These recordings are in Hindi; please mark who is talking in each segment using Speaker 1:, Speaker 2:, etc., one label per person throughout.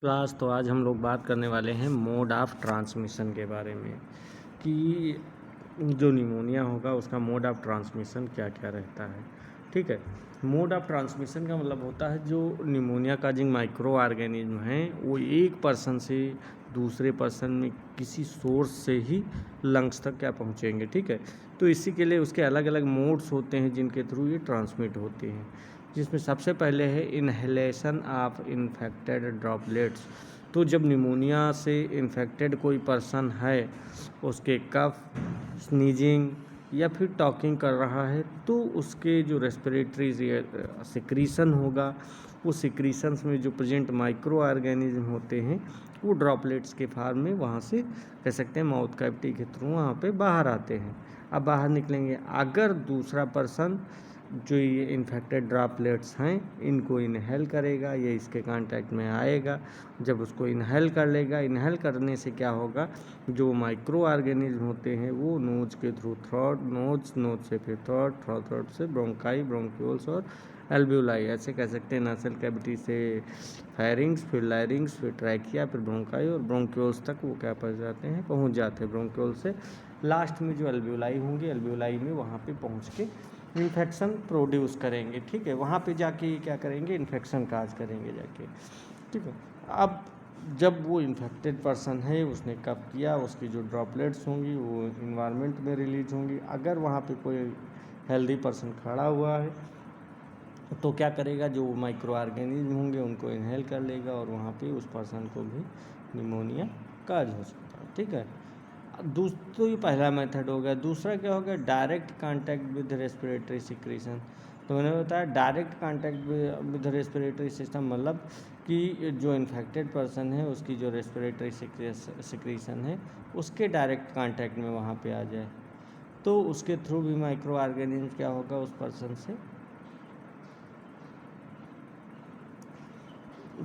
Speaker 1: क्लास तो आज हम लोग बात करने वाले हैं मोड ऑफ ट्रांसमिशन के बारे में कि जो निमोनिया होगा उसका मोड ऑफ ट्रांसमिशन क्या क्या रहता है। ठीक है, मोड ऑफ ट्रांसमिशन का मतलब होता है जो निमोनिया काजिंग माइक्रो ऑर्गेनिज्म हैं वो एक पर्सन से दूसरे पर्सन में किसी सोर्स से ही लंग्स तक क्या पहुंचेंगे। ठीक है, तो इसी के लिए उसके अलग अलग मोड्स होते हैं जिनके थ्रू ये ट्रांसमिट होते हैं, जिसमें सबसे पहले है इनहेलेशन ऑफ इन्फेक्टेड ड्रॉपलेट्स। तो जब निमोनिया से इन्फेक्टेड कोई पर्सन है, उसके कफ, स्नीजिंग या फिर टॉकिंग कर रहा है, तो उसके जो रेस्पिरेटरी सिक्रीशन होगा, वो सिक्रीशंस में जो प्रेजेंट माइक्रो ऑर्गेनिज्म होते हैं वो ड्रॉपलेट्स के फॉर्म में वहाँ से कह सकते हैं माउथ कैविटी के थ्रू वहाँ पे बाहर आते हैं। अब बाहर निकलेंगे, अगर दूसरा पर्सन जो ये इन्फेक्टेड ड्रॉपलेट्स हैं इनको इनहेल करेगा या इसके कांटेक्ट में आएगा, जब उसको इनहेल कर लेगा, इनहेल करने से क्या होगा, जो माइक्रो ऑर्गेनिज्म होते हैं वो नोज के थ्रू थ्रोट, नोज से फिर थ्रोट से ब्रोंकाई, ब्रोंक्यूल्स और एल्ब्यूलाई, ऐसे कह सकते हैं। नासल कैविटी से फेरिंग्स, फिर लैरिंग्स, फिर ट्रैकिया, फिर ब्रोंकाई और ब्रोंक्यूल्स तक वो क्या पहुँच जाते हैं। ब्रोंक्यूल से लास्ट में जो एल्ब्यूलाई होंगी, एल्ब्यूलाई में वहाँ पे पहुँच के इन्फेक्शन प्रोड्यूस करेंगे। ठीक है, वहाँ पे जाके क्या करेंगे, इन्फेक्शन काज करेंगे जाके। ठीक है, अब जब वो इन्फेक्टेड पर्सन है उसने कब किया, उसकी जो ड्रॉपलेट्स होंगी वो इन्वायरमेंट में रिलीज होंगी। अगर वहाँ पे कोई हेल्दी पर्सन खड़ा हुआ है तो क्या करेगा, जो माइक्रो ऑर्गेनिज्म होंगे उनको इनहेल कर लेगा और वहाँ पे उस पर्सन को भी निमोनिया काज हो सकता है। ठीक है, तो ये पहला मेथड हो गया। दूसरा क्या हो गया, direct contact with respiratory secretion. तो मैंने बताया direct contact with respiratory system, मतलब कि जो इन्फेक्टेड पर्सन है उसकी जो रेस्पिरेटरी सिक्रीशन है उसके डायरेक्ट कांटेक्ट में वहाँ पे आ जाए, तो उसके थ्रू भी माइक्रो ऑर्गेनिज्म क्या होगा, उस पर्सन से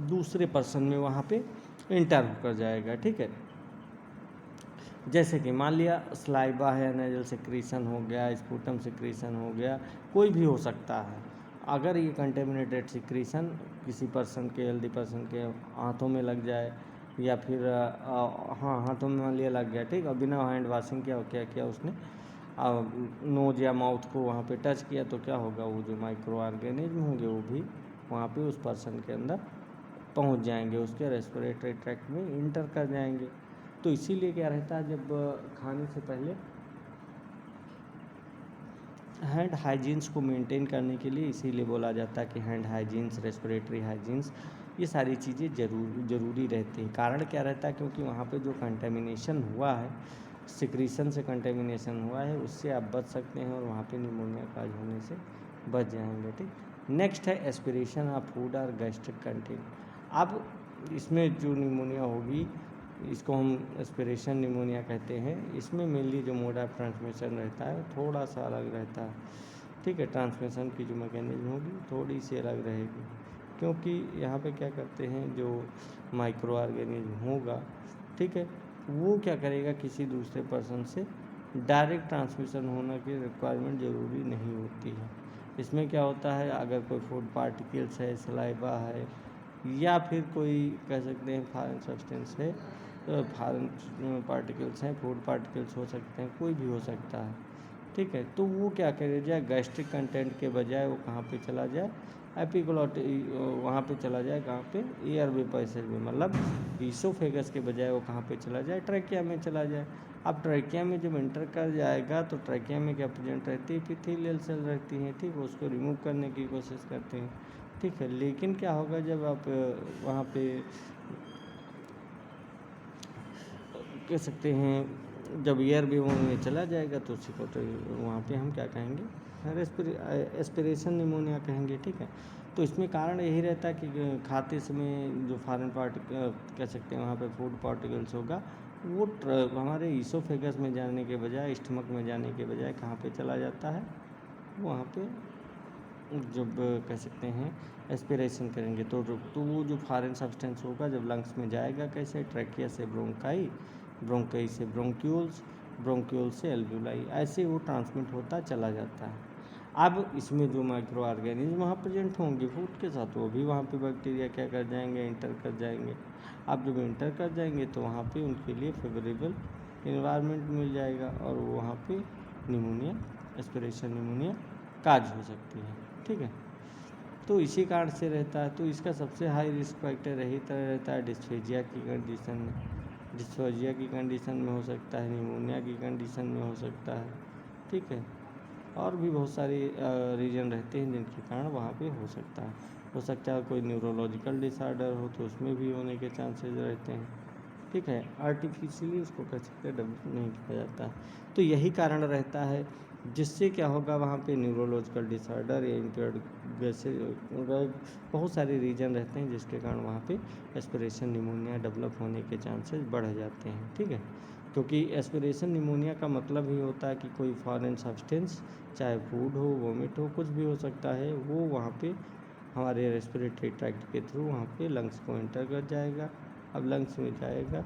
Speaker 1: दूसरे पर्सन में वहाँ पे इंटर होकर जाएगा। ठीक है, जैसे कि मान लिया स्लाइवा है, नेजल सिक्रीशन हो गया, स्पूटम सिक्रीशन हो गया, कोई भी हो सकता है। अगर ये कंटेमिनेटेड सिक्रीशन किसी पर्सन के, हेल्दी पर्सन के हाथों में लग जाए या फिर हाँ हाथों में मान लिया लग गया, ठीक, और बिना हैंड वॉशिंग क्या क्या किया उसने, नोज या माउथ को वहाँ पे टच किया, तो क्या होगा, वो जो माइक्रो ऑर्गेनिज्म होंगे वो भी वहाँ पे उस पर्सन के अंदर पहुँच जाएंगे, उसके रेस्पिरेटरी ट्रैक्ट में इंटर कर जाएंगे। तो इसीलिए क्या रहता है, जब खाने से पहले हैंड हाइजीन्स को मेंटेन करने के लिए इसीलिए बोला जाता है कि हैंड हाइजीन्स, रेस्पिरेटरी हाइजीन्स, ये सारी चीज़ें ज़रूरी रहती हैं। कारण क्या रहता है, क्योंकि वहाँ पे जो कंटेमिनेशन हुआ है, सिक्रीशन से कंटेमिनेशन हुआ है, उससे आप बच सकते हैं और वहाँ पे निमोनिया काज होने से बच जाएंगे। ठीक, नेक्स्ट है एस्पिरेशन ऑफ फूड और गैस्ट्रिक कंटेंट। अब इसमें जो निमोनिया होगी इसको हम एस्पिरेशन निमोनिया कहते हैं। इसमें मेनली जो मोड ऑफ ट्रांसमिशन रहता है थोड़ा सा अलग रहता है। ठीक है, ट्रांसमिशन की जो मैकेनिज्म होगी थोड़ी सी अलग रहेगी, क्योंकि यहाँ पे क्या करते हैं, जो माइक्रो ऑर्गेनिज्म होगा, ठीक है, वो क्या करेगा, किसी दूसरे पर्सन से डायरेक्ट ट्रांसमिशन होने की रिक्वायरमेंट ज़रूरी नहीं होती है। इसमें क्या होता है, अगर कोई फूड पार्टिकल्स है, सलाइवा है, या फिर कोई कह सकते हैं फॉरेन सब्सटेंस है, फॉरेन पार्टिकल्स हैं, फूड पार्टिकल्स हो सकते हैं, कोई भी हो सकता है। ठीक है, तो वो क्या करे जाए, गैस्ट्रिक कंटेंट के बजाय वो कहाँ पे चला जाए, एपिग्लॉटिस, वहाँ पे चला जाए, कहाँ पे, एयरवे पैसेज में, मतलब ईसोफेगस के बजाय वो कहाँ पे चला जाए, ट्रैकिया में चला जाए। अब ट्रैकिया में जब एंटर कर जाएगा तो ट्रैकिया में क्या प्रेजेंट रहती है, एपिथेलियल सेल रहती हैं। ठीक, उसको रिमूव करने की कोशिश करते हैं। ठीक है, लेकिन क्या होगा, जब आप वहाँ पे कह सकते हैं जब एयर वे में चला जाएगा तो उसी को तो वहाँ पे हम क्या कहेंगे, एस्पिरेशन निमोनिया कहेंगे। ठीक है, तो इसमें कारण यही रहता है कि खाते समय जो फॉरेन पार्टिकल कह सकते हैं वहाँ पे फूड पार्टिकल्स होगा, वो हमारे ईसोफेगस में जाने के बजाय, स्टमक में जाने के बजाय कहाँ पे चला जाता है, वहाँ पे जब कह सकते हैं एस्पिरेशन करेंगे तो वो जो फॉरेन सब्सटेंस होगा जब लंग्स में जाएगा, कैसे, ट्रैकिया से ब्रोंकाई, ब्रोंकाई से ब्रोंक्यूल्स, ब्रोंक्यूल से एल्ब्यूलाई, ऐसे वो ट्रांसमिट होता चला जाता है। अब इसमें जो माइक्रो ऑर्गेनिज्म वहाँ प्रेजेंट होंगे फूड के साथ, वो भी वहाँ पे बैक्टीरिया क्या कर जाएंगे, इंटर कर जाएंगे। आप जब इंटर कर जाएंगे तो वहाँ पे उनके लिए फेवरेबल इन्वायरमेंट मिल जाएगा और वो वहाँ पे निमोनिया, एस्पिरेशन निमोनिया काज हो सकती है। ठीक है, तो इसी कारण से रहता है। तो इसका सबसे हाई रिस्क फैक्टर यही तरह रहता है डिस्फेजिया की कंडीशन में, डिस्फेजिया की कंडीशन में हो सकता है, निमोनिया की कंडीशन में हो सकता है। ठीक है, और भी बहुत सारे रीजन रहते हैं जिनके कारण वहाँ पे हो सकता है कोई न्यूरोलॉजिकल डिसऑर्डर हो तो उसमें भी होने के चांसेस रहते हैं। ठीक है, आर्टिफिशियली उसको कह सकते हैं डेवलप नहीं किया जाता। तो यही कारण रहता है जिससे क्या होगा वहाँ पे न्यूरोलॉजिकल डिसऑर्डर या इम्पेयर्ड जैसे बहुत सारे रीजन रहते हैं जिसके कारण वहाँ पे एस्पिरेशन निमोनिया डेवलप होने के चांसेस बढ़ जाते हैं। ठीक है, क्योंकि एस्पिरेशन निमोनिया का मतलब ही होता है कि कोई फॉरेन सब्सटेंस, चाहे फूड हो, वोमिट हो, कुछ भी हो सकता है, वो वहाँ पे हमारे रेस्पिरेटरी ट्रैक्ट के थ्रू वहाँ पे लंग्स को एंटर कर जाएगा। अब लंग्स में जाएगा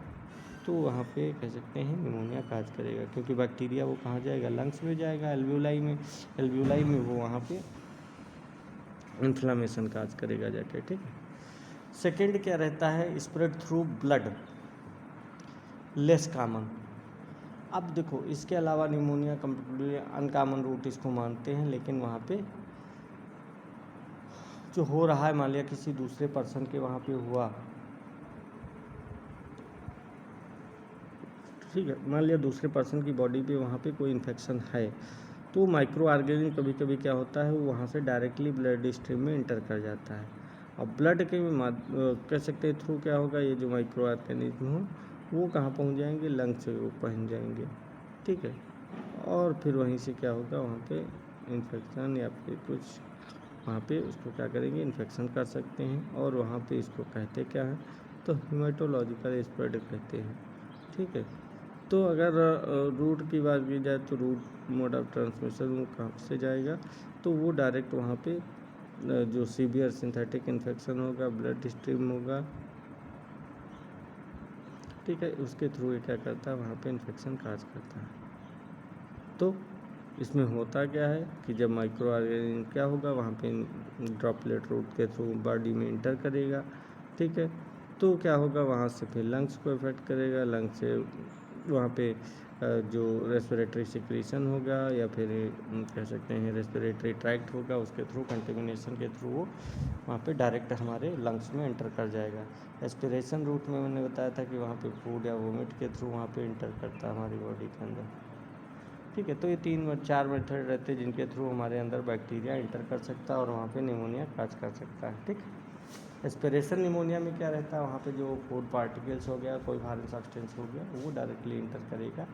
Speaker 1: तो वहाँ पे कह सकते हैं निमोनिया काज करेगा, क्योंकि बैक्टीरिया वो कहाँ जाएगा, लंग्स में जाएगा, एल्वियोलाई में वो वहाँ पे इन्फ्लामेशन काज करेगा जाके। ठीक है, सेकेंड क्या रहता है, spread through blood, less common. अब देखो इसके अलावा निमोनिया कम्प्लीटली अनकॉमन रूट इसको मानते हैं, लेकिन वहाँ पे जो हो रहा है, मान लिया किसी दूसरे पर्सन के वहाँ पे हुआ, ठीक है, मान लिया दूसरे पर्सन की बॉडी पे वहाँ पे कोई इन्फेक्शन है, तो माइक्रो ऑर्गेनिज्म कभी कभी क्या होता है वो वहाँ से डायरेक्टली ब्लड स्ट्रीम में इंटर कर जाता है, और ब्लड के कह सकते हैं थ्रू क्या होगा, ये जो माइक्रो ऑर्गेनिज्म हो वो कहाँ पहुँच जाएंगे, लंग से वो पहुँच जाएंगे। ठीक है, और फिर वहीं से क्या होगा, वहाँ पे इन्फेक्शन या फिर कुछ वहाँ पे उसको क्या करेंगे, इन्फेक्शन कर सकते हैं, और वहाँ पे इसको कहते क्या है, तो हीमेटोलॉजिकल स्प्रेड कहते हैं। ठीक है, तो अगर रूट की बात की जाए तो रूट मोड ऑफ ट्रांसमिशन वो कहाँ से जाएगा, तो वो डायरेक्ट वहाँ पे जो सीवियर सिंथेटिक इन्फेक्शन होगा, ब्लड स्ट्रीम होगा, ठीक है, उसके थ्रू ये क्या करता है, वहाँ पे इन्फेक्शन काज करता है। तो इसमें होता क्या है कि जब माइक्रो ऑर्गेनिज्म क्या होगा, वहाँ पे ड्रॉपलेट रूट के थ्रू बॉडी में इंटर करेगा। ठीक है, तो क्या होगा, वहाँ से फिर लंग्स को इफेक्ट करेगा, लंग्स से वहाँ पे जो रेस्पिरेटरी सिक्रीशन होगा या फिर कह सकते हैं रेस्पिरेटरी ट्रैक्ट होगा, उसके थ्रू कंटेमिनेशन के थ्रू वो वहाँ पे डायरेक्ट हमारे लंग्स में एंटर कर जाएगा। एस्पिरेशन रूट में मैंने बताया था कि वहाँ पे फूड या वोमिट के थ्रू वहाँ पे एंटर करता है हमारी बॉडी के अंदर। ठीक है, तो ये 3-4 मेथड रहते हैं जिनके थ्रू हमारे अंदर बैक्टीरिया इंटर कर सकता है और वहाँ पे निमोनिया काज कर सकता है। ठीक, एस्पिरेशन निमोनिया में क्या रहता है, वहाँ पे जो फूड पार्टिकल्स हो गया, कोई फॉरेन सब्सटेंस हो गया, वो डायरेक्टली इंटर करेगा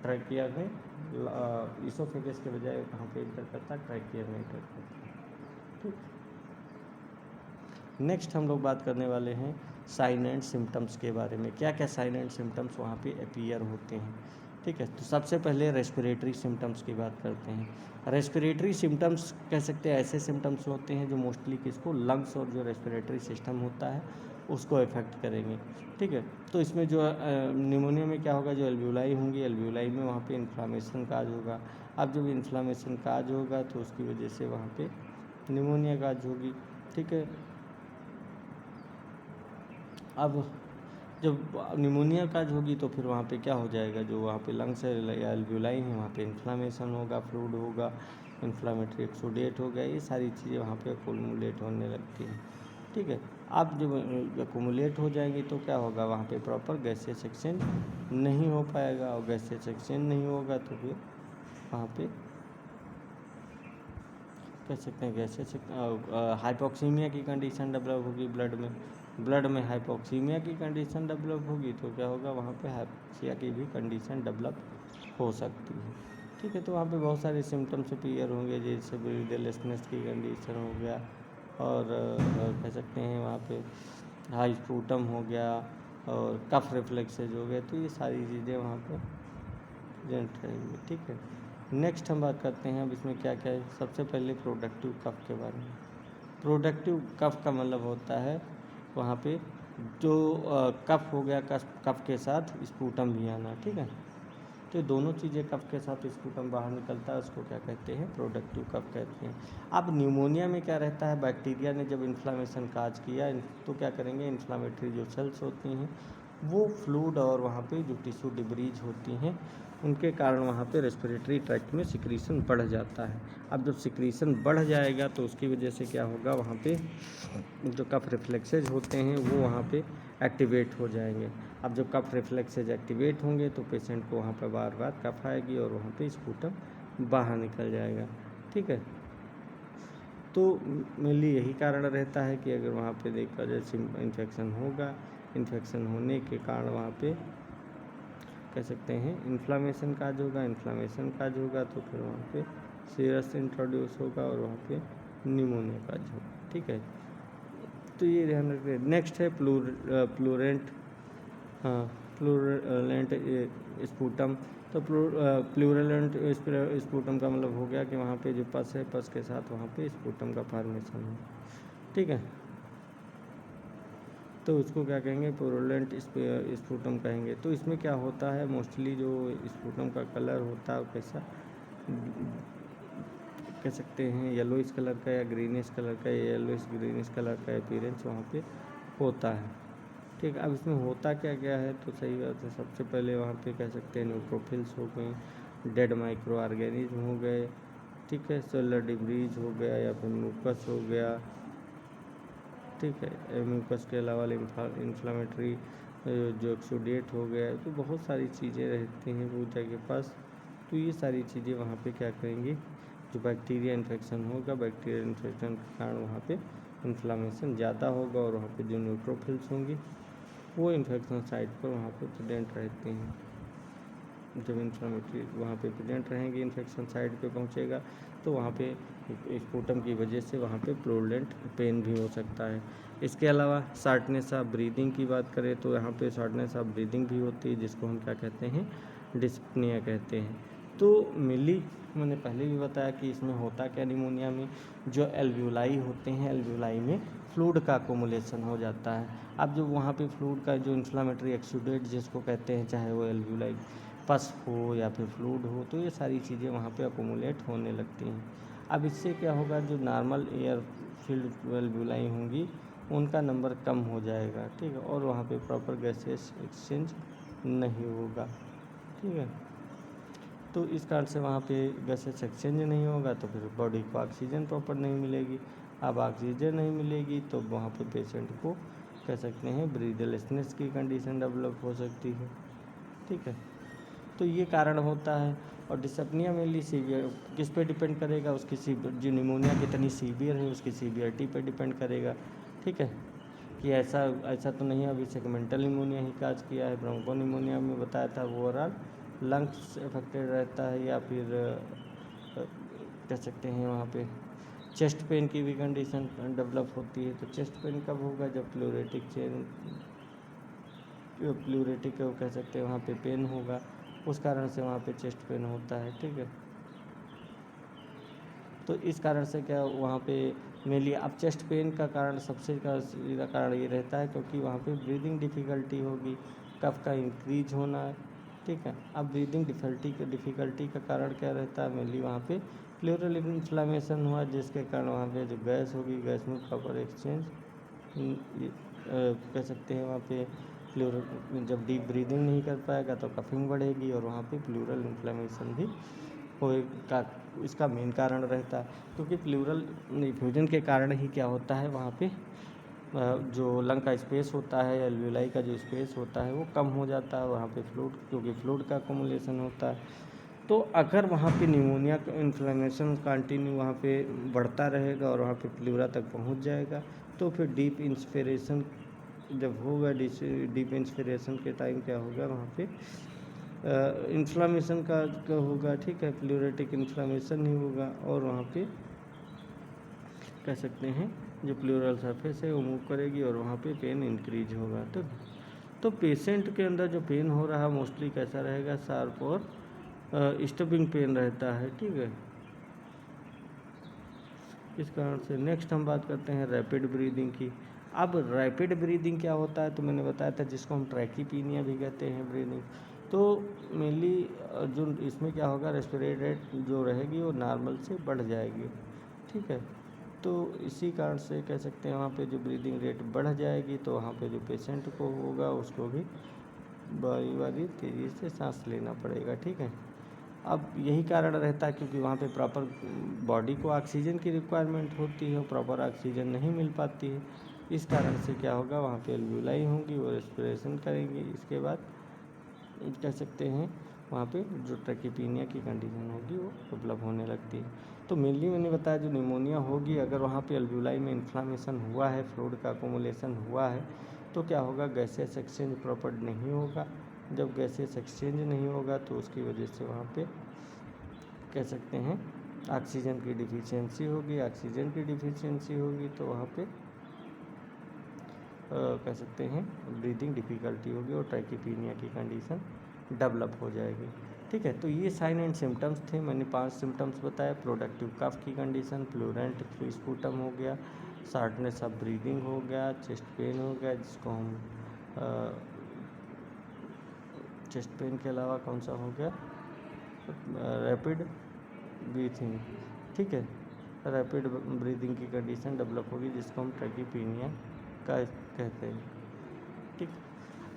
Speaker 1: ट्रैकिया में, इसोफेगस के बजाय कहाँ पे इंटर करता है, ट्रैकिया में इंटर करता है। ठीक, नेक्स्ट हम लोग बात करने वाले हैं साइन एंड सिम्टम्स के बारे में, क्या क्या साइन एंड सिम्टम्स वहाँ पे अपीयर होते हैं। ठीक है, तो सबसे पहले रेस्पिरेटरी सिम्टम्स की बात करते हैं। रेस्पिरेटरी सिम्टम्स कह सकते हैं ऐसे सिम्टम्स होते हैं जो मोस्टली किसको, लंग्स और जो रेस्पिरेटरी सिस्टम होता है उसको इफेक्ट करेंगे। ठीक है, तो इसमें जो निमोनिया में क्या होगा, जो एल्वियोलाई होंगी, एल्वियोलाई में वहाँ पे इन्फ्लामेशन काज होगा। अब जब इन्फ्लामेशन काज होगा तो उसकी वजह से वहाँ पे निमोनिया काज होगी। ठीक है, अब जब निमोनिया काज होगी तो फिर वहाँ पे क्या हो जाएगा, जो वहाँ पे लंग्स है या एल्वियोलाई है वहाँ पे इन्फ्लामेशन होगा, फ्लूइड होगा, इन्फ्लामेटरी एक्सुडेट हो गया, ये सारी चीज़ें वहाँ पे अकोमुलेट होने लगती हैं। ठीक है, अब जब अकोमुलेट हो जाएंगी तो क्या होगा, वहाँ पे प्रॉपर गैसियस एक्सचेंज नहीं हो पाएगा, और गैसियस एक्सचेंज नहीं होगा तो फिर वहाँ पे कह सकते हैं गैसियस हाइपोक्सीमिया की कंडीशन डेवलप होगी, ब्लड में हाइपोक्सीमिया की कंडीशन डेवलप होगी तो क्या होगा, वहाँ पे हाइपोक्सिया की भी कंडीशन डेवलप हो सकती है। ठीक है, तो वहाँ पे बहुत सारे सिम्टम्स अपीयर होंगे, जैसे ब्रीदलेसनेस की कंडीशन हो गया, और कह सकते हैं वहाँ पे हाई स्पूटम हो गया, और कफ रिफ्लेक्सेज हो गए, तो ये सारी चीज़ें वहाँ पे प्रेजेंट रहेंगी। ठीक है, नेक्स्ट हम बात करते हैं अब इसमें क्या क्या है। सबसे पहले प्रोडक्टिव कफ के बारे में। प्रोडक्टिव कफ का मतलब होता है वहाँ पे जो कफ हो गया, कफ के साथ स्पूटम भी आना। ठीक है, तो ये दोनों चीज़ें कफ के साथ स्पूटम बाहर निकलता है, उसको क्या कहते हैं, प्रोडक्टिव कफ कहते हैं। अब न्यूमोनिया में क्या रहता है, बैक्टीरिया ने जब इन्फ्लामेशन काज किया तो क्या करेंगे, इन्फ्लामेटरी जो सेल्स होती हैं वो फ्लूइड और वहाँ पे जो टिश्यू डिब्रीज होती हैं उनके कारण वहाँ पे रेस्पिरेटरी ट्रैक्ट में सिक्रीशन बढ़ जाता है। अब जब सिक्रीशन बढ़ जाएगा तो उसकी वजह से क्या होगा, वहाँ पे जो कफ रिफ्लेक्सेज होते हैं वो वहाँ पे एक्टिवेट हो जाएंगे। अब जब कफ रिफ्लेक्सेज एक्टिवेट होंगे तो पेशेंट को वहाँ पर बार बार कफ आएगी और वहाँ पे स्पूटम बाहर निकल जाएगा। ठीक है, तो मेनली यही कारण रहता है कि अगर वहाँ पे देखा जैसे इन्फेक्शन होगा, इन्फेक्शन होने के कारण वहाँ पे कह सकते हैं इन्फ्लामेशन काज होगा, इन्फ्लामेशन काज होगा तो फिर वहाँ पे सीरस इंट्रोड्यूस होगा और वहाँ पे निमोनिया काज होगा। ठीक है, तो ये ध्यान रखिए। नेक्स्ट है प्लूरेंट, हाँ प्लूरेंट स्पूटम। तो प्लूरेंट स्पूटम का मतलब हो गया कि वहाँ पे जो पस है, पस के साथ वहाँ पे स्पूटम का फॉर्मेशन है। ठीक है, तो उसको क्या कहेंगे, प्लूरेंट स्पूटम कहेंगे। तो इसमें क्या होता है, मोस्टली जो स्पूटम का कलर होता है कैसा कह सकते हैं, येलोइश कलर का या ग्रीनिश कलर का, येलोइश ग्रीनिश कलर का अपीयरेंस वहाँ पे होता है। ठीक है, अब इसमें होता क्या क्या है, तो सही बात है, सबसे पहले वहाँ पे कह सकते हैं न्यूट्रोफिल्स हो गए, डेड माइक्रो ऑर्गेनिज्म हो गए, ठीक है, सेलुलर डिब्रीज हो गया या फिर म्यूकस हो गया। ठीक है, म्यूकस के अलावा इन्फ्लामेटरी जो एक्सुडेट हो गया, तो बहुत सारी चीज़ें रहती हैं पूजा के पास। तो ये सारी चीज़ें वहाँ पे क्या करेंगी, जो बैक्टीरिया इन्फेक्शन होगा, बैक्टीरिया इन्फेक्शन के कारण वहाँ पे इन्फ्लामेशन ज़्यादा होगा और वहाँ पे जो न्यूट्रोफिल्स होंगी वो इन्फेक्शन साइट पर वहाँ पे प्रेजेंट रहती हैं। जब इन्फ्लामेटरी वहाँ पे प्रेजेंट रहेंगी, इन्फेक्शन साइट पे पहुँचेगा तो वहाँ पे स्पूटम की वजह से वहाँ पे प्लूरेंट पेन भी हो सकता है। इसके अलावा शार्टनेस ऑफ ब्रीदिंग की बात करें तो यहाँ पे शार्टनेस ऑफ ब्रीदिंग भी होती है, जिसको हम क्या कहते हैं, डिस्पनिया कहते हैं। तो मेनली मैंने पहले भी बताया कि इसमें होता क्या, निमोनिया में जो एल्व्यूलाई होते हैं, एल्व्यूलाई में फ्लूइड का अकोमुलेशन हो जाता है। अब जो वहाँ पे फ्लूइड का जो इन्फ्लामेटरी एक्सुडेट जिसको कहते हैं, चाहे वो एल्व्यूलाई पस हो या फिर फ्लूइड हो, तो ये सारी चीज़ें वहाँ पे अकोमुलेट होने लगती हैं। अब इससे क्या होगा, जो नॉर्मल एयर फील्ड एल्व्यूलाई होंगी उनका नंबर कम हो जाएगा। ठीक है, और वहाँ पे प्रॉपर गैसेस एक्सचेंज नहीं होगा। ठीक है, तो इस कारण से वहाँ पे गैसेस एक्सचेंज नहीं होगा तो फिर बॉडी को ऑक्सीजन प्रॉपर नहीं मिलेगी। अब ऑक्सीजन नहीं मिलेगी तो वहाँ पे पेशेंट को कह सकते हैं ब्रीदलेसनेस की कंडीशन डेवलप हो सकती है। ठीक है, तो ये कारण होता है। और डिसअपनिया मेनली सीवियर किस पे डिपेंड करेगा, उसकी जो निमोनिया कितनी सीवियर है उसकी सीवियरिटी पे डिपेंड करेगा। ठीक है, कि ऐसा ऐसा तो नहीं है अभी सेगमेंटल निमोनिया ही काज किया है, ब्रोंको निमोनिया में बताया था ओवरऑल लंग्स अफेक्टेड रहता है, या फिर कह सकते हैं वहाँ पे चेस्ट पेन की भी कंडीशन डेवलप होती है। तो चेस्ट पेन कब होगा, जब प्लूरेटिक कह सकते हैं वहाँ पे पेन होगा, उस कारण से वहाँ पे चेस्ट पेन होता है। ठीक है, तो इस कारण से क्या वहाँ पे मेनली अब चेस्ट पेन का कारण सबसे सीधा कारण ये रहता है क्योंकि वहाँ पे ब्रीदिंग डिफ़िकल्टी होगी, कफ का इंक्रीज होना है। ठीक है, अब ब्रीदिंग डिफ़िकल्टी का कारण क्या रहता है, मेनली वहाँ पे प्लूरल इन्फ्लामेशन हुआ, जिसके कारण वहाँ पे जो गैस होगी, गैस में प्रॉपर एक्सचेंज कह सकते हैं वहाँ पे प्लूरल जब डीप ब्रीदिंग नहीं कर पाएगा तो कफिंग बढ़ेगी और वहाँ पे प्लूरल इन्फ्लामेशन भी होएगा। इसका मेन कारण रहता है क्योंकि प्लूरल इफ्यूजन के कारण ही क्या होता है, वहाँ पे जो लंग का स्पेस होता है, एल्वेलाई का जो स्पेस होता है वो कम हो जाता है वहाँ पे फ्लूइड, क्योंकि फ्लूइड का अकोमुलेशन होता है। तो अगर वहाँ पे निमोनिया का इन्फ्लेमेशन कंटिन्यू वहाँ पे बढ़ता रहेगा और वहाँ पे प्लूरा तक पहुँच जाएगा, तो फिर डीप इंस्पिरेशन जब होगा, डीप इंस्पिरेशन के टाइम क्या होगा, वहाँ पे इन्फ्लामेशन का होगा। ठीक है, प्लूरेटिक इन्फ्लामेशन नहीं होगा और वहाँ पे कह सकते हैं जो प्लूरल सरफेस है वो मूव करेगी और वहाँ पे पेन इंक्रीज होगा। तो पेशेंट के अंदर जो पेन हो रहा है मोस्टली कैसा रहेगा, शार्प और स्टबिंग पेन रहता है। ठीक है, इस कारण से नेक्स्ट हम बात करते हैं रैपिड ब्रीदिंग की। अब रैपिड ब्रीदिंग क्या होता है, तो मैंने बताया था जिसको हम ट्रैकीपीनिया भी कहते हैं ब्रीदिंग। तो मेनली जो इसमें क्या होगा, रेस्पिरेटरी रेट जो रहेगी वो नॉर्मल से बढ़ जाएगी, ठीक है। तो इसी कारण से कह सकते हैं वहाँ पे जो ब्रीदिंग रेट बढ़ जाएगी तो वहाँ पे जो पेशेंट को होगा उसको भी बारी बारी तेज़ी से सांस लेना पड़ेगा, ठीक है। अब यही कारण रहता है क्योंकि वहाँ पे प्रॉपर बॉडी को ऑक्सीजन की रिक्वायरमेंट होती है और प्रॉपर ऑक्सीजन नहीं मिल पाती है। इस कारण से क्या होगा, वहाँ पे एल्वियोलाई होंगी, वो रेस्पिरेशन करेंगी, इसके बाद कह सकते हैं वहाँ पे जो ट्रैकीपीनिया की कंडीशन होगी वो डेवलप होने लगती है। तो मेनली मैंने बताया जो निमोनिया होगी, अगर वहाँ पे एल्वियोलाई में इन्फ्लामेशन हुआ है, फ्लूइड का अकोमुलेशन हुआ है, तो क्या होगा, गैसेस एक्सचेंज प्रॉपर नहीं होगा। जब गैसेस एक्सचेंज नहीं होगा तो उसकी वजह से वहाँ पे कह सकते हैं ऑक्सीजन की डिफिशियंसी होगी। ऑक्सीजन की डिफिशियंसी होगी तो वहाँ पे कह सकते हैं ब्रीदिंग डिफ़िकल्टी होगी और ट्रैकीपीनिया की कंडीशन डेवलप हो जाएगी, ठीक है। तो ये साइन एंड सिम्टम्स थे, मैंने 5 सिम्टम्स बताया। प्रोडक्टिव कफ की कंडीशन, प्लूरेंट फ्री स्पूटम हो गया, शॉर्टनेस ऑफ ब्रीदिंग हो गया, चेस्ट पेन हो गया, जिसको हम चेस्ट पेन के अलावा कौन सा हो गया, रैपिड ब्रीथिंग, ठीक है। रैपिड ब्रीदिंग की कंडीशन डेवलप होगी जिसको हम ट्रैकीपीनिया का कहते हैं, ठीक।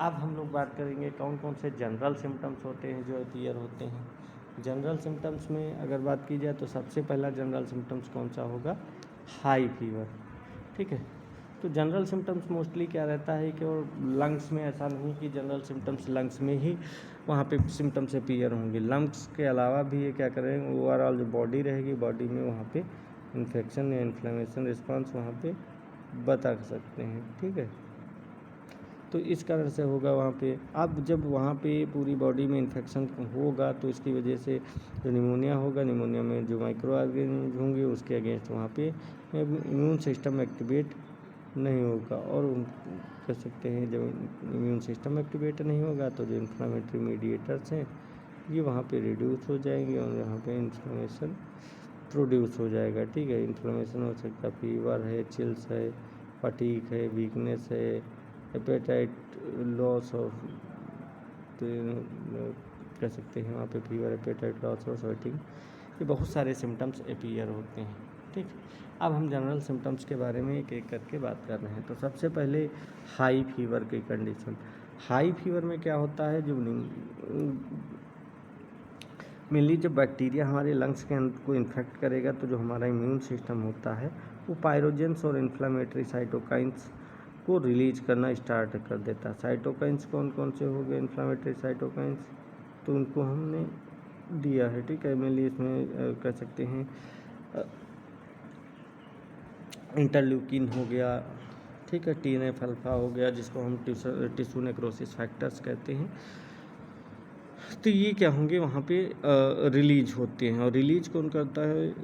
Speaker 1: अब हम लोग बात करेंगे कौन कौन से जनरल सिम्टम्स होते हैं जो अपीयर होते हैं। जनरल सिम्टम्स में अगर बात की जाए तो सबसे पहला जनरल सिम्टम्स कौन सा होगा, हाई फीवर, ठीक है। तो जनरल सिम्टम्स मोस्टली क्या रहता है कि और लंग्स में ऐसा नहीं कि जनरल सिम्टम्स लंग्स में ही वहाँ पे सिम्टम्स अपीयर होंगे, लंग्स के अलावा भी ये क्या करेंगे, ओवरऑल जो बॉडी रहेगी, बॉडी में वहाँ पे इन्फेक्शन या इन्फ्लेमेशन रिस्पॉन्स वहाँ पे बता सकते हैं, ठीक है। तो इस कारण से होगा वहाँ पे। अब जब वहाँ पे पूरी बॉडी में इन्फेक्शन होगा तो इसकी वजह से जो निमोनिया होगा, निमोनिया में जो माइक्रो ऑर्गेनिज्म होंगे उसके अगेंस्ट वहाँ पे इम्यून सिस्टम एक्टिवेट नहीं होगा, और कह सकते हैं जब इम्यून सिस्टम एक्टिवेट नहीं होगा तो जो इन्फ्लामेटरी मीडिएटर्स हैं ये वहाँ पे रिड्यूस हो जाएंगे और यहाँ पे इन्फ्लेमेशन प्रोड्यूस हो जाएगा, ठीक है। इन्फ्लेमेशन हो सकता है, फीवर है, चिल्स है, फटीग है, वीकनेस है, एपेटाइट लॉस और कह सकते हैं वहाँ पे फीवर, एपेटाइट लॉस और स्वेटिंग, ये बहुत सारे सिम्टम्स अपीयर होते हैं, ठीक। अब हम जनरल सिम्टम्स के बारे में एक एक करके बात कर रहे हैं। तो सबसे पहले हाई फीवर की कंडीशन। हाई फीवर में क्या होता है, जो मेनली जब बैक्टीरिया हमारे लंग्स के को इन्फेक्ट करेगा तो जो हमारा इम्यून सिस्टम होता है वो पायरोजेंस और इन्फ्लामेटरी साइटोकाइंस को रिलीज करना स्टार्ट कर देता है। साइटोकाइंस कौन कौन से हो गए, इन्फ्लामेटरी साइटोकाइंस, तो उनको हमने दिया है, ठीक है। मेनली इसमें कह सकते हैं इंटरल्यूकिन हो गया, ठीक है, TNF अल्फा हो गया जिसको हम टिश्यू नेक्रोसिस फैक्टर्स कहते हैं। तो ये क्या होंगे वहाँ पे रिलीज होते हैं, और रिलीज कौन करता है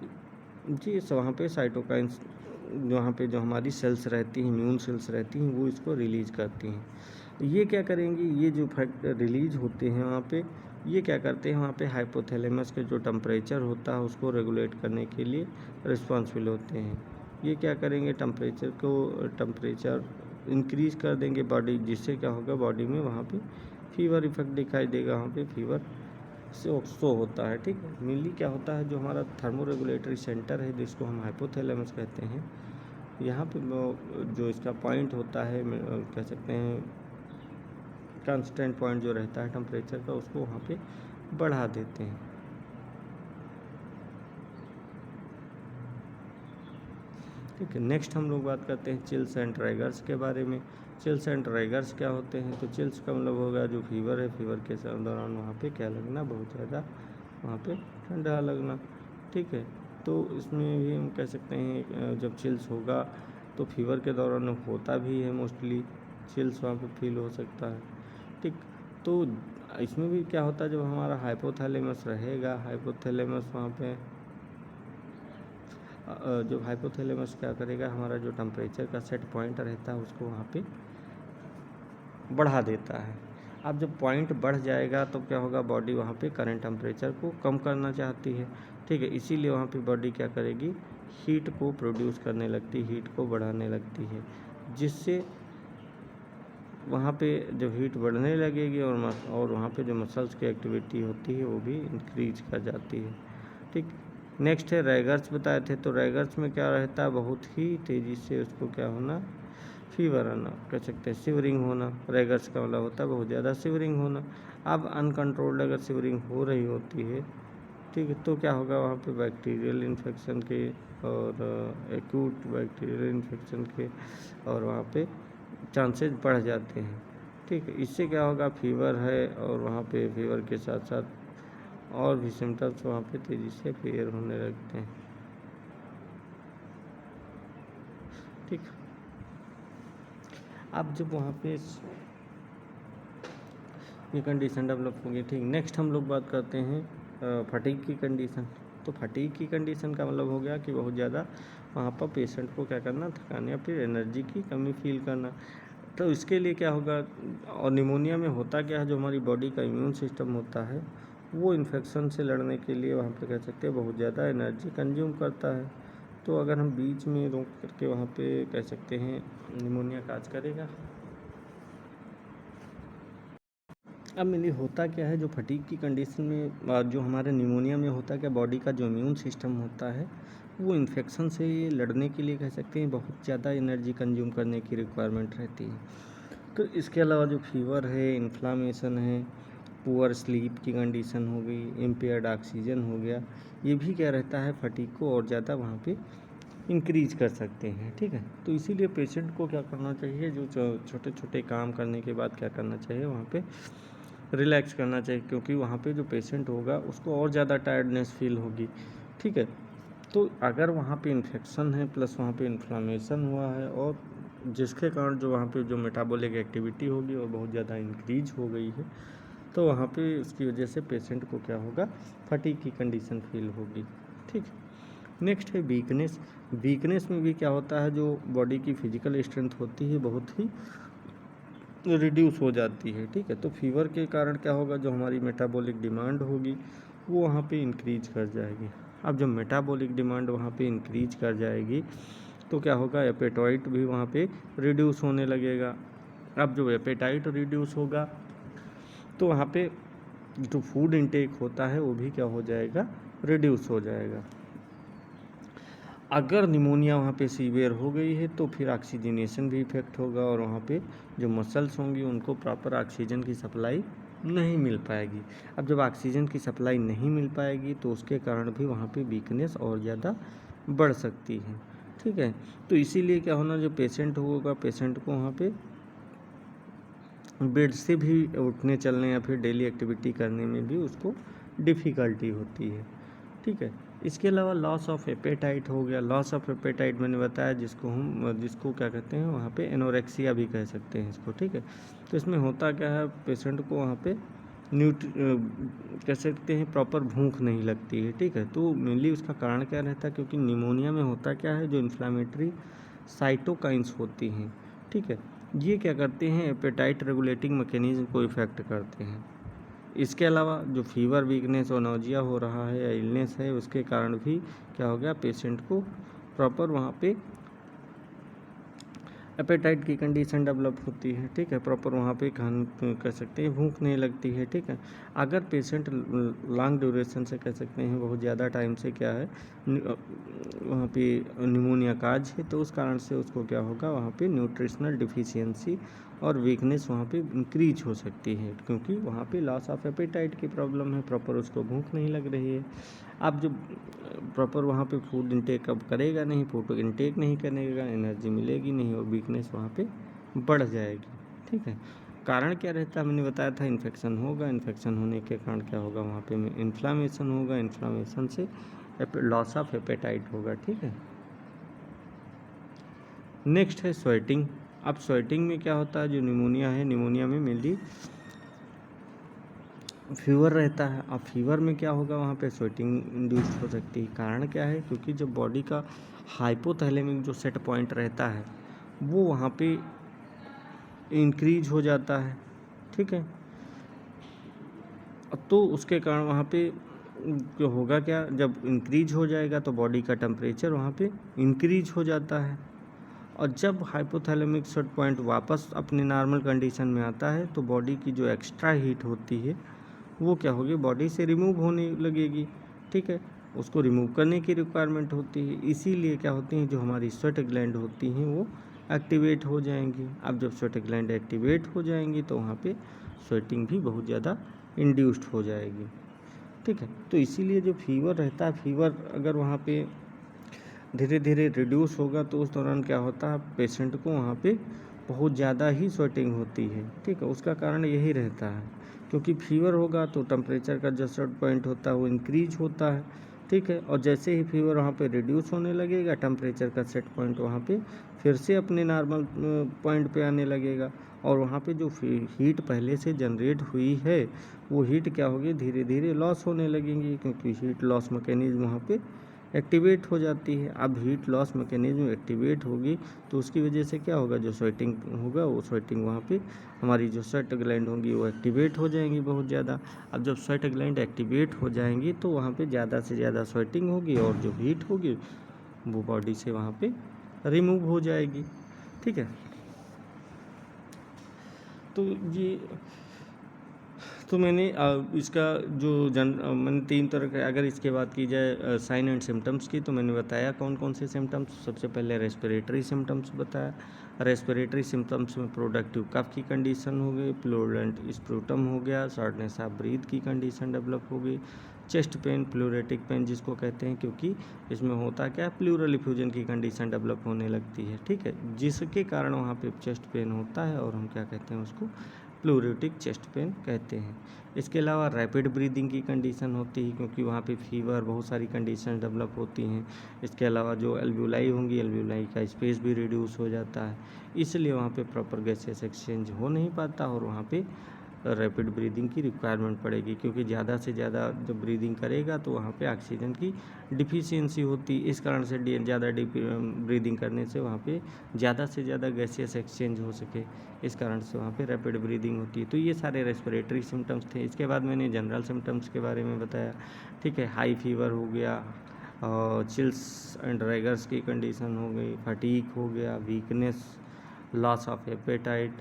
Speaker 1: जी, वहाँ पे साइटोकाइंस, वहाँ पे जो हमारी सेल्स रहती हैं, इम्यून सेल्स रहती हैं, वो इसको रिलीज करती हैं। ये क्या करेंगी, ये जो फैक्टर रिलीज होते हैं वहाँ पे, ये क्या करते हैं, वहाँ पे हाइपोथैलेमस के जो टेम्परेचर होता है उसको रेगुलेट करने के लिए रिस्पॉन्सिबल होते हैं। ये क्या करेंगे, टेम्परेचर इंक्रीज कर देंगे बॉडी, जिससे क्या होगा, बॉडी में वहाँ पे फीवर इफेक्ट दिखाई देगा, वहाँ पे फीवर शो होता है, ठीक है। मेनली क्या होता है, जो हमारा थर्मोरेगुलेटरी सेंटर है जिसको हम हाइपोथैलेमस कहते हैं, यहाँ पे जो इसका पॉइंट होता है, कह सकते हैं कांस्टेंट पॉइंट जो रहता है टेम्परेचर का, उसको वहाँ पे बढ़ा देते हैं, ठीक है। नेक्स्ट हम लोग बात करते हैं चिल्स एंड ट्राइगर्स के बारे में। चिल्स एंड ट्राइगर्स क्या होते हैं, तो चिल्स का मतलब होगा जो फीवर है, फीवर के दौरान वहाँ पे क्या लगना, बहुत ज़्यादा वहाँ पे ठंडा लगना, ठीक है। तो इसमें भी हम कह सकते हैं जब चिल्स होगा तो फीवर के दौरान होता भी है, मोस्टली चिल्स वहाँ पे फील हो सकता है, ठीक। तो इसमें भी क्या होता है, जब हमारा हाइपोथैलेमस रहेगा, हाइपोथैलेमस वहाँ पे जो हाइपोथैलेमस क्या करेगा, हमारा जो टेम्परेचर का सेट पॉइंट रहता है उसको वहाँ पे बढ़ा देता है। अब जब पॉइंट बढ़ जाएगा तो क्या होगा, बॉडी वहाँ पे करंट टेम्परेचर को कम करना चाहती है, ठीक है। इसीलिए वहाँ पे बॉडी क्या करेगी, हीट को प्रोड्यूस करने लगती है, हीट को बढ़ाने लगती है, जिससे वहाँ पे जब हीट बढ़ने लगेगी और वहाँ पे जो मसल्स की एक्टिविटी होती है वो भी इंक्रीज कर जाती है। ठीक। नेक्स्ट है रैगर्स बताए थे, तो रैगर्स में क्या रहता है, बहुत ही तेज़ी से उसको क्या होना, फीवर आना, कह सकते हैं शिवरिंग होना। रैगर्स का मतलब होता है बहुत ज़्यादा शिवरिंग होना। अब अनकंट्रोल्ड अगर शिवरिंग हो रही होती है, ठीक है, तो क्या होगा वहाँ पे बैक्टीरियल इन्फेक्शन के और एक्यूट बैक्टीरियल इन्फेक्शन के और वहाँ पे चांसेस बढ़ जाते हैं। ठीक है, इससे क्या होगा, फीवर है और वहाँ पे फीवर के साथ साथ और भी सिम्टम्स वहाँ पे तेज़ी से अपीयर होने लगते हैं। ठीक। अब जब वहाँ पे ये कंडीशन डेवलप होगी, ठीक, नेक्स्ट हम लोग बात करते हैं फटीग की कंडीशन। तो फटीग की कंडीशन का मतलब हो गया कि बहुत ज़्यादा वहाँ पर पेशेंट को क्या करना, थकान या फिर एनर्जी की कमी फील करना। तो इसके लिए क्या होगा, और निमोनिया में होता क्या है, जो हमारी बॉडी का इम्यून सिस्टम होता है वो इन्फेक्शन से लड़ने के लिए वहाँ पे कह सकते हैं बहुत ज़्यादा एनर्जी कंज्यूम करता है। तो अगर हम बीच में रोक करके वहाँ पे कह सकते हैं निमोनिया काज करेगा। अब मेनली होता क्या है, जो फटीग की कंडीशन में जो हमारे निमोनिया में होता है क्या, बॉडी का जो इम्यून सिस्टम होता है वो इन्फेक्शन से लड़ने के लिए कह सकते हैं बहुत ज़्यादा एनर्जी कंज्यूम करने की रिक्वायरमेंट रहती है। तो इसके अलावा जो फीवर है, इन्फ्लामेशन है, पुअर स्लीप की कंडीशन हो गई, इम्पेयर्ड ऑक्सीजन हो गया, ये भी क्या रहता है, फटीग को और ज़्यादा वहाँ पे इंक्रीज कर सकते हैं। ठीक है, तो इसीलिए पेशेंट को क्या करना चाहिए, जो छोटे छोटे काम करने के बाद क्या करना चाहिए, वहाँ पे रिलैक्स करना चाहिए, क्योंकि वहाँ पे जो पेशेंट होगा उसको और ज़्यादा टायर्डनेस फील होगी। ठीक है, तो अगर वहाँ पे इन्फेक्शन है प्लस वहाँ पे इन्फ्लामेशन हुआ है और जिसके कारण जो वहाँ पे जो मेटाबॉलिक एक्टिविटी होगी वो बहुत ज़्यादा इंक्रीज हो गई है, तो वहाँ पे उसकी वजह से पेशेंट को क्या होगा, फटीग की कंडीशन फील होगी। ठीक। नेक्स्ट है वीकनेस। वीकनेस में भी क्या होता है, जो बॉडी की फिजिकल स्ट्रेंथ होती है बहुत ही रिड्यूस हो जाती है। ठीक है, तो फीवर के कारण क्या होगा, जो हमारी मेटाबॉलिक डिमांड होगी वो वहाँ पे इंक्रीज कर जाएगी। अब जब मेटाबॉलिक डिमांड वहाँ पे इंक्रीज कर जाएगी तो क्या होगा, एपेटाइट भी वहाँ पे रिड्यूस होने लगेगा। अब जो एपेटाइट रिड्यूस होगा तो वहाँ पे जो फूड इनटेक होता है वो भी क्या हो जाएगा, रिड्यूस हो जाएगा। अगर निमोनिया वहाँ पे सीवियर हो गई है तो फिर ऑक्सीजनेशन भी इफेक्ट होगा और वहाँ पे जो मसल्स होंगी उनको प्रॉपर ऑक्सीजन की सप्लाई नहीं मिल पाएगी। अब जब ऑक्सीजन की सप्लाई नहीं मिल पाएगी तो उसके कारण भी वहाँ पे वीकनेस और ज़्यादा बढ़ सकती है। ठीक है, तो इसीलिए क्या होना, जो पेशेंट होगा, पेशेंट को वहाँ पे बेड से भी उठने चलने या फिर डेली एक्टिविटी करने में भी उसको डिफ़िकल्टी होती है। ठीक है, इसके अलावा लॉस ऑफ एपेटाइट हो गया। लॉस ऑफ एपेटाइट मैंने बताया जिसको क्या कहते हैं, वहाँ पे एनोरेक्सिया भी कह सकते हैं इसको। ठीक है, तो इसमें होता क्या है, पेशेंट को वहाँ पे कह सकते हैं प्रॉपर भूख नहीं लगती है। ठीक है, तो मेनली उसका कारण क्या रहता है, क्योंकि निमोनिया में होता क्या है, जो इन्फ्लामेटरी साइटोकाइंस होती हैं, ठीक है, ये क्या करते हैं, एपेटाइट रेगुलेटिंग मैकेनिज्म को इफ़ेक्ट करते हैं। इसके अलावा जो फीवर, वीकनेस और नौजिया हो रहा है या इलनेस है, उसके कारण भी क्या हो गया, पेशेंट को प्रॉपर वहाँ पे एपेटाइट की कंडीशन डेवलप होती है। ठीक है, प्रॉपर वहाँ पे कह सकते हैं भूख नहीं लगती है। ठीक है, अगर पेशेंट लॉन्ग ड्यूरेशन से कह सकते हैं बहुत ज़्यादा टाइम से क्या है वहाँ पे निमोनिया काज है, तो उस कारण से उसको क्या होगा, वहाँ पे न्यूट्रिशनल डिफिशियंसी और वीकनेस वहाँ पे इंक्रीज हो सकती है, क्योंकि वहाँ पे लॉस ऑफ एपेटाइट की प्रॉब्लम है, प्रॉपर उसको भूख नहीं लग रही है। अब जो प्रॉपर वहाँ पे फूड इंटेक अब करेगा नहीं, फूड इंटेक नहीं करेगा, एनर्जी मिलेगी नहीं और वीकनेस वहाँ पे बढ़ जाएगी। ठीक है, कारण क्या रहता है, मैंने बताया था इन्फेक्शन होगा, इन्फेक्शन होने के कारण क्या होगा, वहाँ पे इन्फ्लामेशन होगा, इन्फ्लामेशन से लॉस ऑफ एपेटाइट होगा। ठीक है, नेक्स्ट है स्वेटिंग। अब स्वेटिंग में क्या होता है, जो निमोनिया है, निमोनिया में मेनली फीवर रहता है। अब फीवर में क्या होगा, वहाँ पे स्वेटिंग इंड्यूस हो सकती है। कारण क्या है, क्योंकि जब बॉडी का हाइपोथैलेमिक जो सेट पॉइंट रहता है वो वहाँ पे इंक्रीज हो जाता है। ठीक है, तो उसके कारण वहाँ पे जो होगा क्या, जब इंक्रीज हो जाएगा तो बॉडी का टेम्परेचर वहाँ पे इंक्रीज हो जाता है और जब हाइपोथैलेमिक सेट पॉइंट वापस अपने नॉर्मल कंडीशन में आता है तो बॉडी की जो एक्स्ट्रा हीट होती है वो क्या होगी, बॉडी से रिमूव होने लगेगी। ठीक है, उसको रिमूव करने की रिक्वायरमेंट होती है, इसीलिए क्या होती हैं जो हमारी स्वेट ग्लैंड होती हैं वो एक्टिवेट हो जाएंगी। अब जब स्वेट ग्लैंड एक्टिवेट हो जाएंगी तो वहाँ पे स्वेटिंग भी बहुत ज़्यादा इंड्यूस्ड हो जाएगी। ठीक है, तो इसीलिए जो फीवर रहता है, फीवर अगर वहाँ पे धीरे धीरे रिड्यूस होगा तो उस दौरान क्या होता है, पेशेंट को वहाँ पे बहुत ज़्यादा ही स्वेटिंग होती है। ठीक है, उसका कारण यही रहता है, क्योंकि फीवर होगा तो टेम्परेचर का जो सेट पॉइंट होता है वो इंक्रीज होता है। ठीक है, और जैसे ही फीवर वहाँ पे रिड्यूस होने लगेगा, टेम्परेचर का सेट पॉइंट वहाँ पे फिर से अपने नॉर्मल पॉइंट पे आने लगेगा, और वहाँ पे जो हीट पहले से जनरेट हुई है वो हीट क्या होगी, धीरे धीरे लॉस होने लगेंगी, क्योंकि हीट लॉस मैकेनिज्म वहाँ पे एक्टिवेट हो जाती है। अब हीट लॉस मैकेनिज्म एक्टिवेट होगी तो उसकी वजह से क्या होगा, जो स्वेटिंग होगा वो स्वेटिंग वहाँ पे हमारी जो स्वेट ग्लैंड होंगी वो एक्टिवेट हो जाएंगी बहुत ज़्यादा। अब जब स्वेट ग्लैंड एक्टिवेट हो जाएंगी तो वहाँ पे ज़्यादा से ज़्यादा स्वेटिंग होगी और जो हीट होगी वो बॉडी से वहाँ पे रिमूव हो जाएगी। ठीक है, तो ये तो मैंने इसका जो मैंने 3 तरह के, अगर इसके बात की जाए साइन एंड सिम्टम्स की, तो मैंने बताया कौन कौन से सिम्टम्स। सबसे पहले रेस्पिरेटरी सिम्टम्स बताया। रेस्पिरेटरी सिम्टम्स में प्रोडक्टिव कफ की कंडीशन हो गई, प्लूरेंट स्प्रूटम हो गया, शॉर्टनेस ऑफ ब्रीथ की कंडीशन डेवलप हो गई, चेस्ट पेन, प्लूरेटिक पेन जिसको कहते हैं, क्योंकि इसमें होता क्या है, प्लूरल इफ्यूजन की कंडीशन डेवलप होने लगती है। ठीक है, जिसके कारण वहाँ पे चेस्ट पेन होता है और हम क्या कहते हैं उसको, प्लूरेटिक चेस्ट पेन कहते हैं। इसके अलावा रैपिड ब्रीदिंग की कंडीशन होती है, क्योंकि वहाँ पे फीवर, बहुत सारी कंडीशन डेवलप होती हैं। इसके अलावा जो एल्वुलाई होंगी, एल्वुलाई का स्पेस भी रिड्यूस हो जाता है, इसलिए वहाँ पे प्रॉपर गैसेस एक्सचेंज हो नहीं पाता और वहाँ पे रैपिड ब्रीदिंग की रिक्वायरमेंट पड़ेगी, क्योंकि ज़्यादा से ज़्यादा जब ब्रीदिंग करेगा तो वहाँ पे ऑक्सीजन की डिफिशियंसी होती है। इस कारण से ज़्यादा ब्रीदिंग करने से वहाँ पे ज़्यादा से ज़्यादा गैसेस एक्सचेंज हो सके, इस कारण से वहाँ पे रैपिड ब्रीदिंग होती है। तो ये सारे रेस्पिरेटरी सिम्टम्स थे। इसके बाद मैंने जनरल सिम्टम्स के बारे में बताया। ठीक है, हाई फीवर हो गया, और चिल्स एंड रैगर्स की कंडीशन हो गई, फटीक हो गया, वीकनेस, लॉस ऑफ एपेटाइट,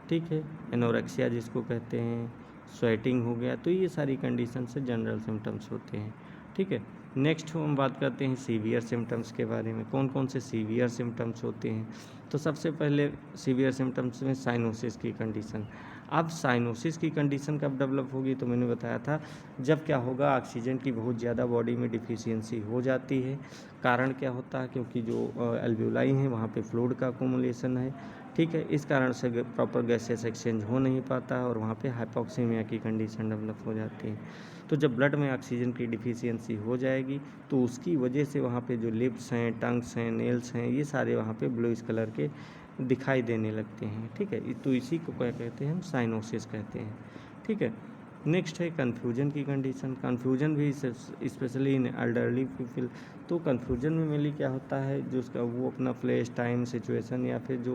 Speaker 1: ठीक है, एनोरेक्सिया जिसको कहते हैं, स्वेटिंग हो गया। तो ये सारी कंडीशन से जनरल सिम्टम्स होते हैं। ठीक है, नेक्स्ट हम बात करते हैं सीवियर सिम्टम्स के बारे में। कौन कौन से सीवियर सिम्टम्स होते हैं, तो सबसे पहले सीवियर सिम्टम्स में साइनोसिस की कंडीशन। अब साइनोसिस की कंडीशन कब डेवलप होगी, तो मैंने बताया था जब क्या होगा, ऑक्सीजन की बहुत ज़्यादा बॉडी में डिफिशियंसी हो जाती है। कारण क्या होता है, क्योंकि जो एल्वुलाई हैं वहाँ पे फ्लूइड का अकोमोलेशन है। ठीक है, इस कारण से प्रॉपर गैसेस एक्सचेंज हो नहीं पाता है और वहाँ पे हाइपोक्सीमिया की कंडीशन डेवलप हो जाती है। तो जब ब्लड में ऑक्सीजन की डिफिशियंसी हो जाएगी तो उसकी वजह से वहाँ पे जो लिप्स हैं, टंग्स हैं, नेल्स हैं, ये सारे वहाँ पे ब्लूइश कलर के दिखाई देने लगते हैं। ठीक है, तो इसी को क्या कहते हैं, हम साइनोसिस कहते हैं। ठीक है, नेक्स्ट है कन्फ्यूजन की कंडीशन। कन्फ्यूजन भी स्पेशली इन एल्डरली पीपल। तो कन्फ्यूजन में मेनली क्या होता है, जो उसका वो अपना प्लेस, टाइम, सिचुएशन या फिर जो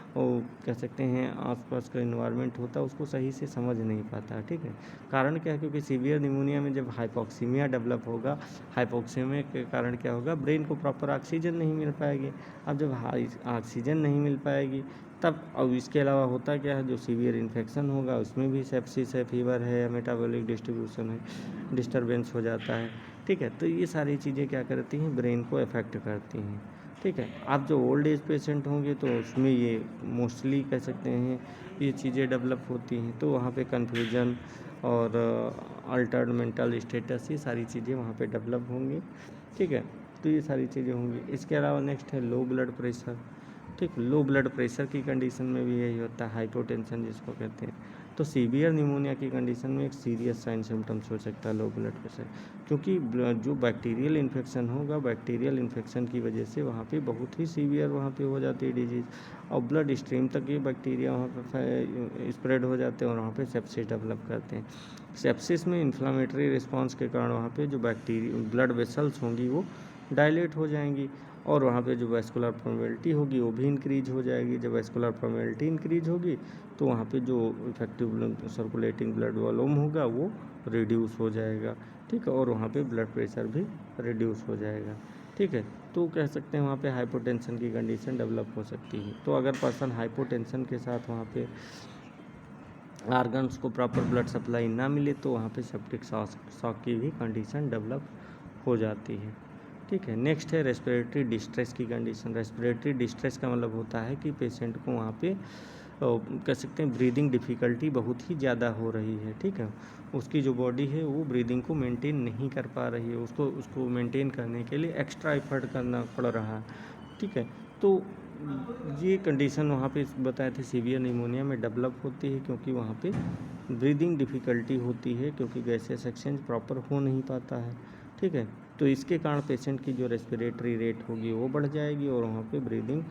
Speaker 1: वो कह सकते हैं आसपास का इन्वायरमेंट होता है उसको सही से समझ नहीं पाता। ठीक है, कारण क्या है, क्योंकि सीवियर निमोनिया में जब हाइपोक्सीमिया डेवलप होगा, हाइपोक्सीमिया के कारण क्या होगा, ब्रेन को प्रॉपर ऑक्सीजन नहीं मिल पाएगी। अब जब ऑक्सीजन नहीं मिल पाएगी तब, अब इसके अलावा होता क्या है, जो सीवियर इन्फेक्शन होगा उसमें भी सेप्सिस है, फीवर है, मेटाबॉलिक डिस्ट्रीब्यूशन है, डिस्टर्बेंस हो जाता है। ठीक है, तो ये सारी चीज़ें क्या करती हैं, ब्रेन को अफेक्ट करती हैं। ठीक है, आप जो ओल्ड एज पेशेंट होंगे तो उसमें ये मोस्टली कह सकते हैं ये चीज़ें डेवलप होती हैं। तो वहाँ पे कन्फ्यूजन और अल्टर्ड मेंटल स्टेटस, ये सारी चीज़ें वहाँ पे डेवलप होंगी। ठीक है, तो ये सारी चीज़ें होंगी। इसके अलावा नेक्स्ट है लो ब्लड प्रेशर। ठीक, लो ब्लड प्रेशर की कंडीशन में भी यही होता है, हाइपोटेंशन जिसको कहते हैं। तो सीवियर निमोनिया की कंडीशन में एक सीरियस साइन सिम्टम्स हो सकता है लो ब्लड प्रेशर, क्योंकि जो बैक्टीरियल इन्फेक्शन होगा, बैक्टीरियल इन्फेक्शन की वजह से वहाँ पे बहुत ही सीवियर वहाँ पे हो जाती है डिजीज़, और ब्लड स्ट्रीम तक ये बैक्टीरिया वहाँ पे स्प्रेड हो जाते हैं और वहाँ पे सेप्सिस डेवलप करते हैं। सेप्सिस में इन्फ्लामेटरी रिस्पॉन्स के कारण वहाँ पे जो बैक्टीरिया ब्लड वेसल्स होंगी वो डायलेट हो जाएंगी और वहाँ पे जो वैस्कुलर परमेबिलिटी होगी वो भी इंक्रीज हो जाएगी। जब वैस्कुलर परमेबिलिटी इंक्रीज होगी तो वहाँ पे जो इफेक्टिव सर्कुलेटिंग ब्लड वॉल्यूम होगा वो रिड्यूस हो जाएगा। ठीक है, और वहाँ पे ब्लड प्रेशर भी रिड्यूस हो जाएगा। ठीक है। तो कह सकते हैं वहाँ पे हाइपोटेंशन की कंडीशन डेवलप हो सकती है। तो अगर पर्सन हाइपोटेंशन के साथ वहाँ पे आर्गन्स को प्रॉपर ब्लड सप्लाई ना मिले तो वहाँ पे सेप्टिक शॉक की भी कंडीशन डेवलप हो जाती है। ठीक है। नेक्स्ट है रेस्पिरेटरी डिस्ट्रेस की कंडीशन। रेस्पिरेटरी डिस्ट्रेस का मतलब होता है कि पेशेंट को वहाँ पे कह सकते हैं ब्रीदिंग डिफ़िकल्टी बहुत ही ज़्यादा हो रही है। ठीक है। उसकी जो बॉडी है वो ब्रीदिंग को मेंटेन नहीं कर पा रही है, उसको मेंटेन करने के लिए एक्स्ट्रा एफर्ट करना पड़ रहा है। ठीक है। तो ये कंडीशन वहाँ पे बताए थे सीवियर निमोनिया में डेवलप होती है, क्योंकि वहाँ पे ब्रीदिंग डिफ़िकल्टी होती है, क्योंकि गैसेस एक्सचेंज प्रॉपर हो नहीं पाता है। ठीक है। तो इसके कारण पेशेंट की जो रेस्पिरेटरी रेट होगी वो बढ़ जाएगी, और वहाँ पे ब्रीदिंग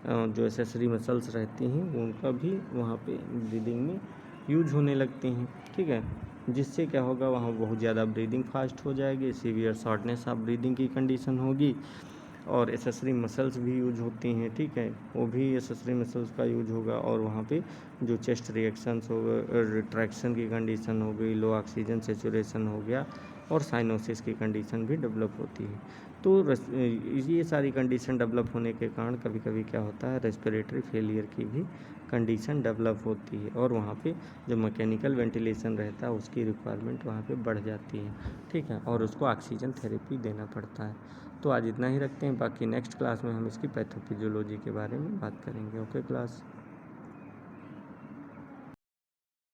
Speaker 1: जो एसेसरी मसल्स रहती हैं उनका भी वहाँ पे ब्रीदिंग में यूज होने लगती हैं। ठीक है। जिससे क्या होगा, वहाँ बहुत ज़्यादा ब्रीदिंग फास्ट हो जाएगी, सीवियर शॉर्टनेस ऑफ ब्रीदिंग की कंडीशन होगी, और एसेसरी मसल्स भी यूज होती हैं। ठीक है। वो भी एसेसरी मसल्स का यूज होगा, और वहाँ पे जो चेस्ट रिएक्शंस हो गए, रिट्रैक्शन की कंडीशन हो गई, लो ऑक्सीजन सेचुरेशन हो गया, और साइनोसिस की कंडीशन भी डेवलप होती है। तो ये सारी कंडीशन डेवलप होने के कारण कभी कभी क्या होता है, रेस्पिरेटरी फेलियर की भी कंडीशन डेवलप होती है, और वहाँ पे जो मैकेनिकल वेंटिलेशन रहता है उसकी रिक्वायरमेंट वहाँ पे बढ़ जाती है। ठीक है। और उसको ऑक्सीजन थेरेपी देना पड़ता है। तो आज इतना ही रखते हैं, बाकी नेक्स्ट क्लास में हम इसकी पैथोफिजियोलॉजी के बारे में बात करेंगे। Okay class.